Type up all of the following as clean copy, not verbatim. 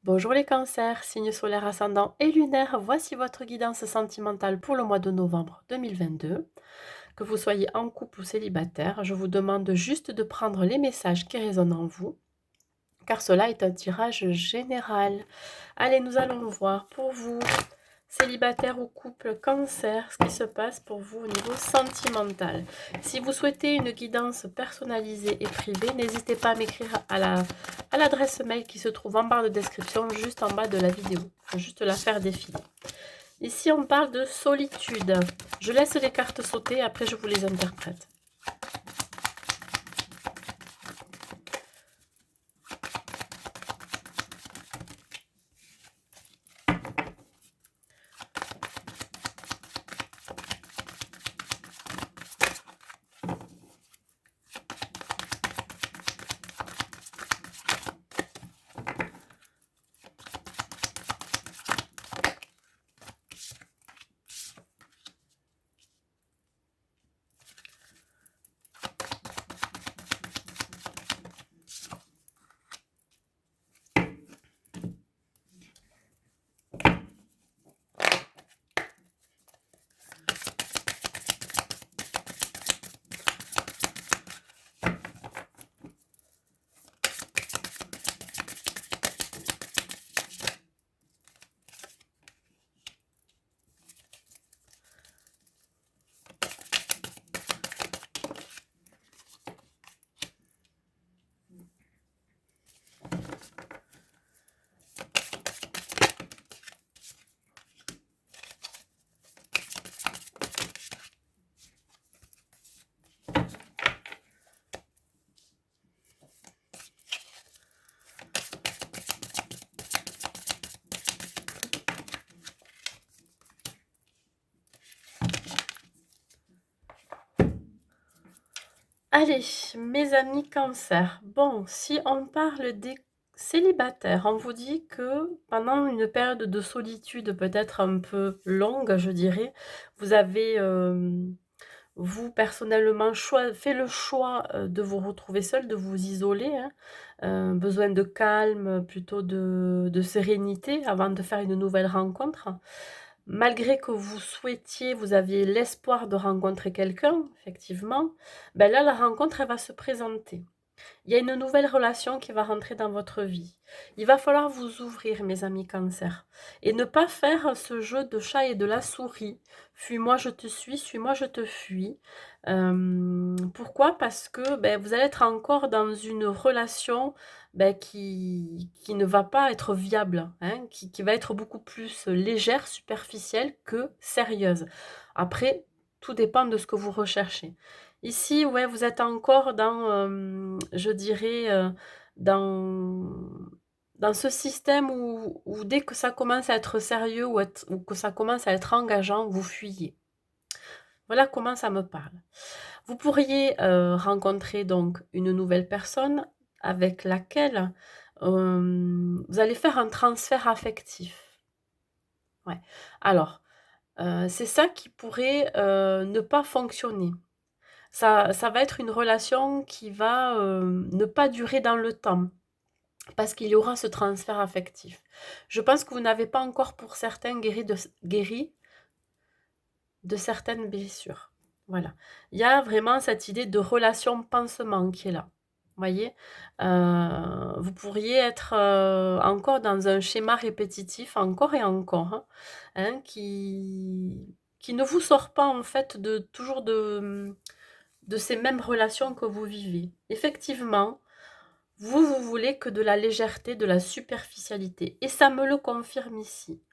Bonjour les cancers, signe solaire ascendant et lunaire, voici votre guidance sentimentale pour le mois de novembre 2022. Que vous soyez en couple ou célibataire, je vous demande juste de prendre les messages qui résonnent en vous, car cela est un tirage général. Allez, nous allons voir pour vous, célibataire ou couple cancer, ce qui se passe pour vous au niveau sentimental. Si vous souhaitez une guidance personnalisée et privée, n'hésitez pas à m'écrire à l'adresse mail qui se trouve en barre de description, juste en bas de la vidéo. Il faut juste la faire défiler. Ici, on parle de solitude. Je laisse les cartes sauter, après je vous les interprète. Allez, mes amis cancer. Bon, si on parle des célibataires, on vous dit que pendant une période de solitude peut-être un peu longue, je dirais, vous avez, vous personnellement fait le choix de vous retrouver seul, de vous isoler, hein. Besoin de calme, plutôt de sérénité avant de faire une nouvelle rencontre. Malgré que vous souhaitiez, vous aviez l'espoir de rencontrer quelqu'un, effectivement, ben là, la rencontre, elle va se présenter. Il y a une nouvelle relation qui va rentrer dans votre vie. Il va falloir vous ouvrir, mes amis cancer, et ne pas faire ce jeu de chat et de la souris. Fuis-moi, je te suis-moi, je te fuis. Pourquoi? Parce que ben, vous allez être encore dans une relation ben, qui ne va pas être viable, hein, qui va être beaucoup plus légère, superficielle que sérieuse. Après, tout dépend de ce que vous recherchez. Ici, ouais, vous êtes encore dans, je dirais, dans ce système où dès que ça commence à être sérieux ou que ça commence à être engageant, vous fuyez. Voilà comment ça me parle. Vous pourriez, rencontrer donc une nouvelle personne avec laquelle, vous allez faire un transfert affectif. Ouais. Alors, c'est ça qui pourrait, ne pas fonctionner. Ça va être une relation qui va, ne pas durer dans le temps, parce qu'il y aura ce transfert affectif. Je pense que vous n'avez pas encore pour certains guéri de certaines blessures. Voilà. Il y a vraiment cette idée de relation pansement qui est là. Voyez? Vous pourriez être, encore dans un schéma répétitif, encore et encore, hein, qui ne vous sort pas en fait de toujours de ces mêmes relations que vous vivez. Effectivement, vous voulez que de la légèreté, de la superficialité. Et ça me le confirme ici.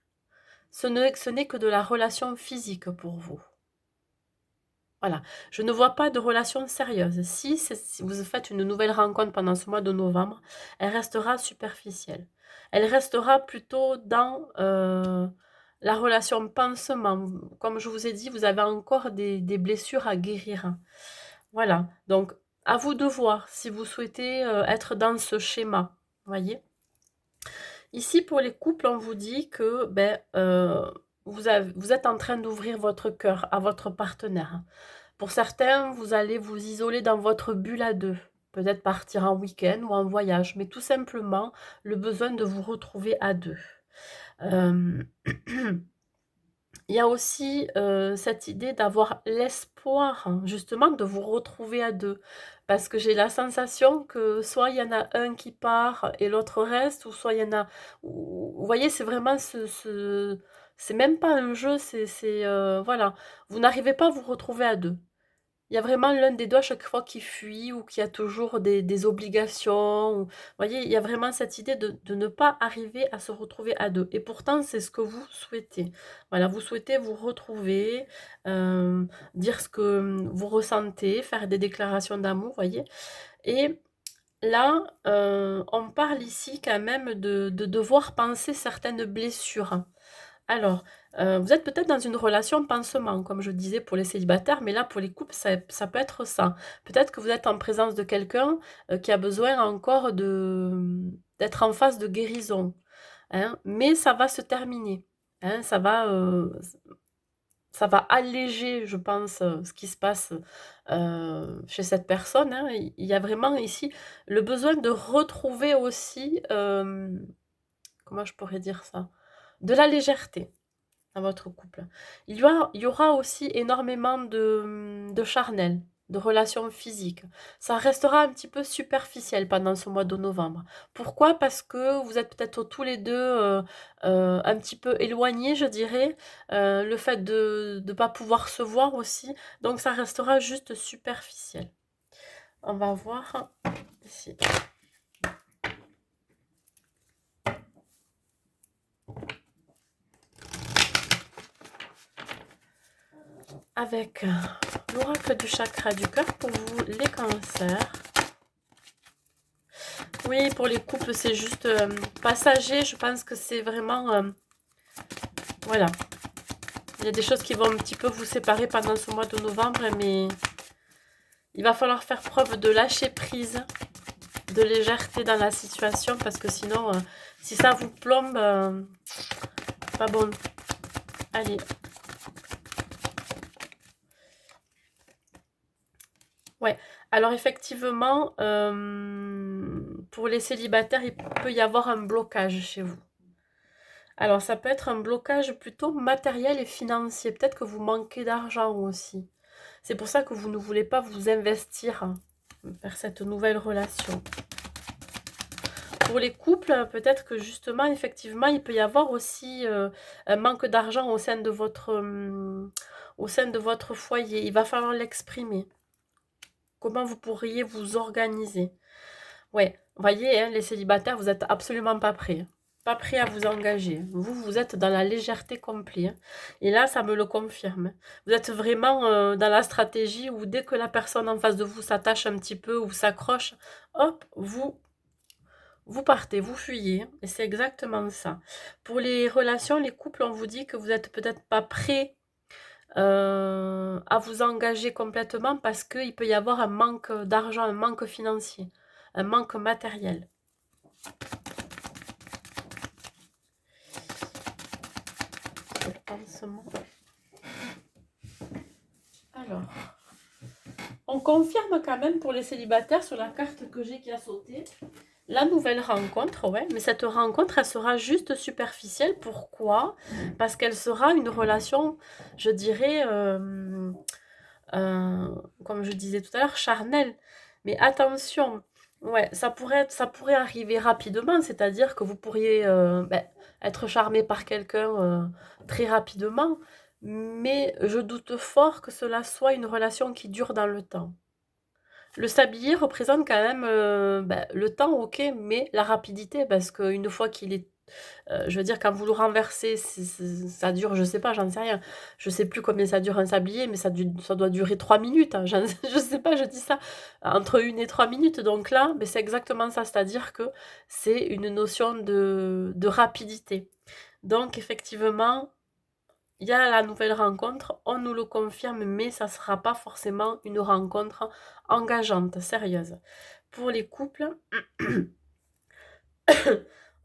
Ce n'est que de la relation physique pour vous. Voilà. Je ne vois pas de relation sérieuse. Si vous faites une nouvelle rencontre pendant ce mois de novembre, elle restera superficielle. Elle restera plutôt dans la relation pansement. Comme je vous ai dit, vous avez encore des blessures à guérir. Voilà, donc à vous de voir si vous souhaitez être dans ce schéma, voyez. Ici, pour les couples, on vous dit que ben, vous êtes en train d'ouvrir votre cœur à votre partenaire. Pour certains, vous allez vous isoler dans votre bulle à deux. peut-être partir en week-end ou en voyage, mais tout simplement le besoin de vous retrouver à 2. Hem Il y a aussi, cette idée d'avoir l'espoir, hein, justement, de vous retrouver à 2. Parce que j'ai la sensation que soit il y en a un qui part et l'autre reste, ou soit il y en a ou vous voyez, c'est vraiment c'est même pas un jeu, voilà, vous n'arrivez pas à vous retrouver à 2. Il y a vraiment l'un des 2 à chaque fois qui fuit ou qui a toujours des obligations ou vous voyez, il y a vraiment cette idée de ne pas arriver à se retrouver à 2 et pourtant c'est ce que vous souhaitez. Voilà, vous souhaitez vous retrouver, dire ce que, vous ressentez, faire des déclarations d'amour, vous voyez? Et là, on parle ici quand même de devoir panser certaines blessures. Alors, vous êtes peut-être dans une relation pansement, comme je disais pour les célibataires, mais là, pour les couples, ça peut être ça. Peut-être que vous êtes en présence de quelqu'un, qui a besoin encore d'être en phase de guérison, hein, mais ça va se terminer, hein, ça va alléger, je pense, ce qui se passe, chez cette personne, hein. Il y a vraiment ici le besoin de retrouver aussi, comment je pourrais dire ça? De la légèreté dans votre couple. Il y aura aussi énormément de charnel, de relations physiques. Ça restera un petit peu superficiel pendant ce mois de novembre. Pourquoi? Parce que vous êtes peut-être tous les 2 un petit peu éloignés, je dirais, le fait de ne pas pouvoir se voir aussi, donc ça restera juste superficiel. On va voir ici. Avec l'oracle du chakra du cœur pour vous, les cancers. Oui, pour les couples, c'est juste passager. Je pense que c'est vraiment... voilà. Il y a des choses qui vont un petit peu vous séparer pendant ce mois de novembre, mais il va falloir faire preuve de lâcher prise, de légèreté dans la situation, parce que sinon, si ça vous plombe, pas bon. Allez. Ouais. Alors effectivement, pour les célibataires, il peut y avoir un blocage chez vous. Alors ça peut être un blocage plutôt matériel et financier. Peut-être que vous manquez d'argent aussi. C'est pour ça que vous ne voulez pas vous investir vers cette nouvelle relation. Pour les couples, peut-être que justement, effectivement, il peut y avoir aussi un manque d'argent au sein de votre foyer. Il va falloir l'exprimer. Comment vous pourriez vous organiser? Ouais, voyez, hein, les célibataires, vous êtes absolument pas prêts. Pas prêts à vous engager. Vous, vous êtes dans la légèreté complète, hein. Et là, ça me le confirme. Vous êtes vraiment dans la stratégie où dès que la personne en face de vous s'attache un petit peu ou s'accroche, hop, vous partez, vous fuyez. Et c'est exactement ça. Pour les relations, les couples, on vous dit que vous n'êtes peut-être pas prêts à vous engager complètement parce qu'il peut y avoir un manque d'argent, un manque financier, un manque matériel. Le pansement. Alors, on confirme quand même pour les célibataires sur la carte que j'ai qui a sauté. La nouvelle rencontre, ouais, mais cette rencontre, elle sera juste superficielle. Pourquoi? Parce qu'elle sera une relation, je dirais, comme je disais tout à l'heure, charnelle. Mais attention, ouais, ça pourrait arriver rapidement, c'est-à-dire que vous pourriez être charmé par quelqu'un très rapidement, mais je doute fort que cela soit une relation qui dure dans le temps. Le sablier représente quand même le temps, ok, mais la rapidité, parce qu'une fois qu'il est je veux dire, quand vous le renversez, ça dure, je sais pas, j'en sais rien. Je sais plus combien ça dure un sablier, mais ça doit durer 3 minutes, hein. Je sais pas, je dis ça, entre 1 et 3 minutes. Donc là, c'est exactement ça, c'est-à-dire que c'est une notion de rapidité. Donc effectivement, il y a la nouvelle rencontre, on nous le confirme, mais ça sera pas forcément une rencontre engageante, sérieuse. Pour les couples,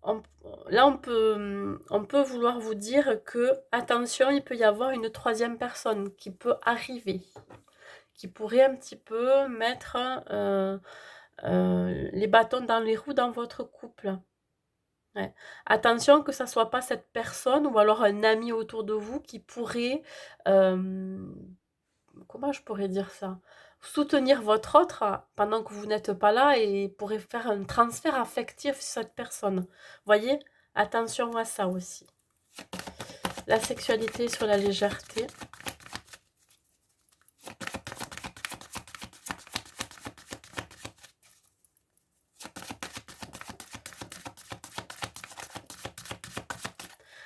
on- là, on peut vouloir vous dire que, attention, il peut y avoir une troisième personne qui peut arriver, qui pourrait un petit peu mettre les bâtons dans les roues dans votre couple. Ouais. Attention que ça soit pas cette personne ou alors un ami autour de vous qui pourrait, hem, comment je pourrais dire ça? Soutenir votre autre pendant que vous n'êtes pas là et pourrait faire un transfert affectif sur cette personne. Voyez? Attention à ça aussi. La sexualité sur la légèreté.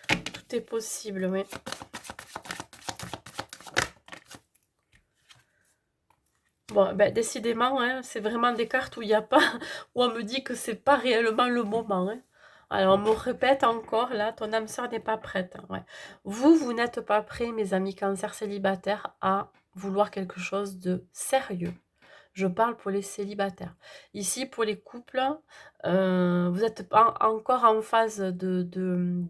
Tout est possible, oui. Bon, ben, décidément, hein, c'est vraiment des cartes où il y a pas, où on me dit que c'est pas réellement le moment, hein. Alors, on me répète encore, là, ton âme sœur n'est pas prête, hein, ouais. Vous n'êtes pas prêts, mes amis cancer célibataires, à vouloir quelque chose de sérieux. Je parle pour les célibataires. Ici, pour les couples, vous êtes pas encore en phase de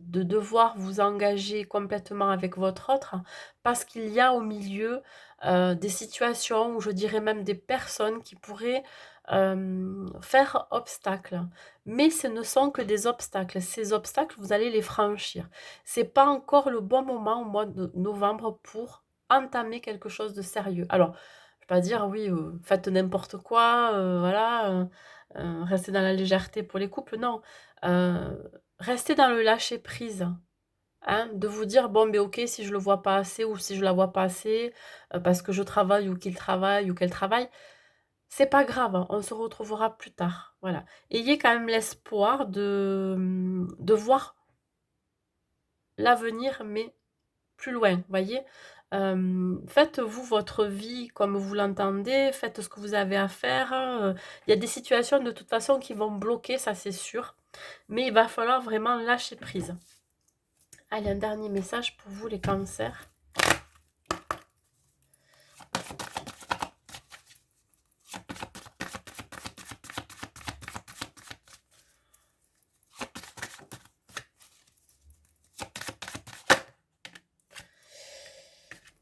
devoir vous engager complètement avec votre autre, parce qu'il y a au milieu des situations, ou je dirais même des personnes qui pourraient faire obstacle. Mais ce ne sont que des obstacles. Ces obstacles, vous allez les franchir. C'est pas encore le bon moment au mois de novembre pour entamer quelque chose de sérieux. Alors, je vais pas dire: «Oui, faites n'importe quoi, voilà, restez dans la légèreté pour les couples», non. Restez dans le lâcher prise, hein, de vous dire: «Bon, ben OK, si je le vois pas assez ou si je la vois pas assez, parce que je travaille ou qu'il travaille ou qu'elle travaille, c'est pas grave, hein, on se retrouvera plus tard», voilà. Ayez quand même l'espoir de voir l'avenir, mais plus loin, voyez? Faites-vous votre vie comme vous l'entendez, faites ce que vous avez à faire, il y a des situations de toute façon qui vont bloquer, ça c'est sûr, mais il va falloir vraiment lâcher prise. Allez, un dernier message pour vous les cancers.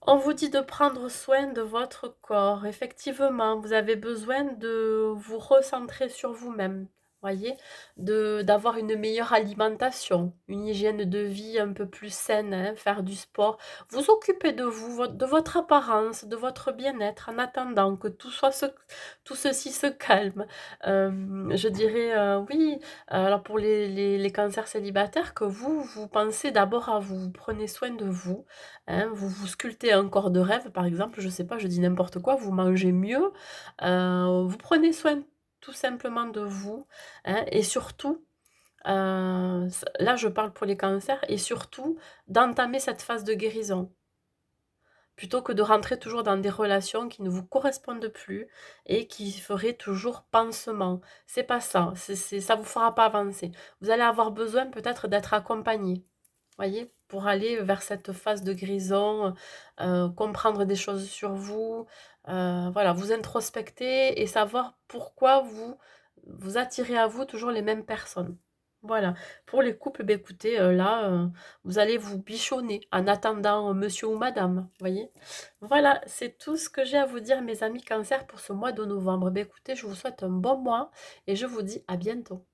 On vous dit de prendre soin de votre corps. Effectivement, vous avez besoin de vous recentrer sur vous-même, voyez? D'avoir une meilleure alimentation, une hygiène de vie un peu plus saine, hein, faire du sport. Vous occuper de vous, de votre apparence, de votre bien-être en attendant que tout ceci se calme. Je dirais, oui, alors pour les cancers célibataires, que vous pensez d'abord à vous, vous prenez soin de vous. Hein, vous vous sculptez un corps de rêve, par exemple, je sais pas, je dis n'importe quoi, vous mangez mieux, vous prenez soin tout simplement de vous, hein, et surtout, là je parle pour les cancers et surtout d'entamer cette phase de guérison. Plutôt que de rentrer toujours dans des relations qui ne vous correspondent plus et qui feraient toujours pansement. C'est pas ça, ça vous fera pas avancer. Vous allez avoir besoin peut-être d'être accompagné. Voyez? Pour aller vers cette phase de guérison, comprendre des choses sur vous, voilà, vous introspecter et savoir pourquoi vous attirez à vous toujours les mêmes personnes. Voilà. Pour les couples, beh, écoutez, là, vous allez vous bichonner en attendant monsieur ou madame, voyez? Voilà, c'est tout ce que j'ai à vous dire mes amis Cancer pour ce mois de novembre. Beh, écoutez, je vous souhaite un bon mois et je vous dis à bientôt.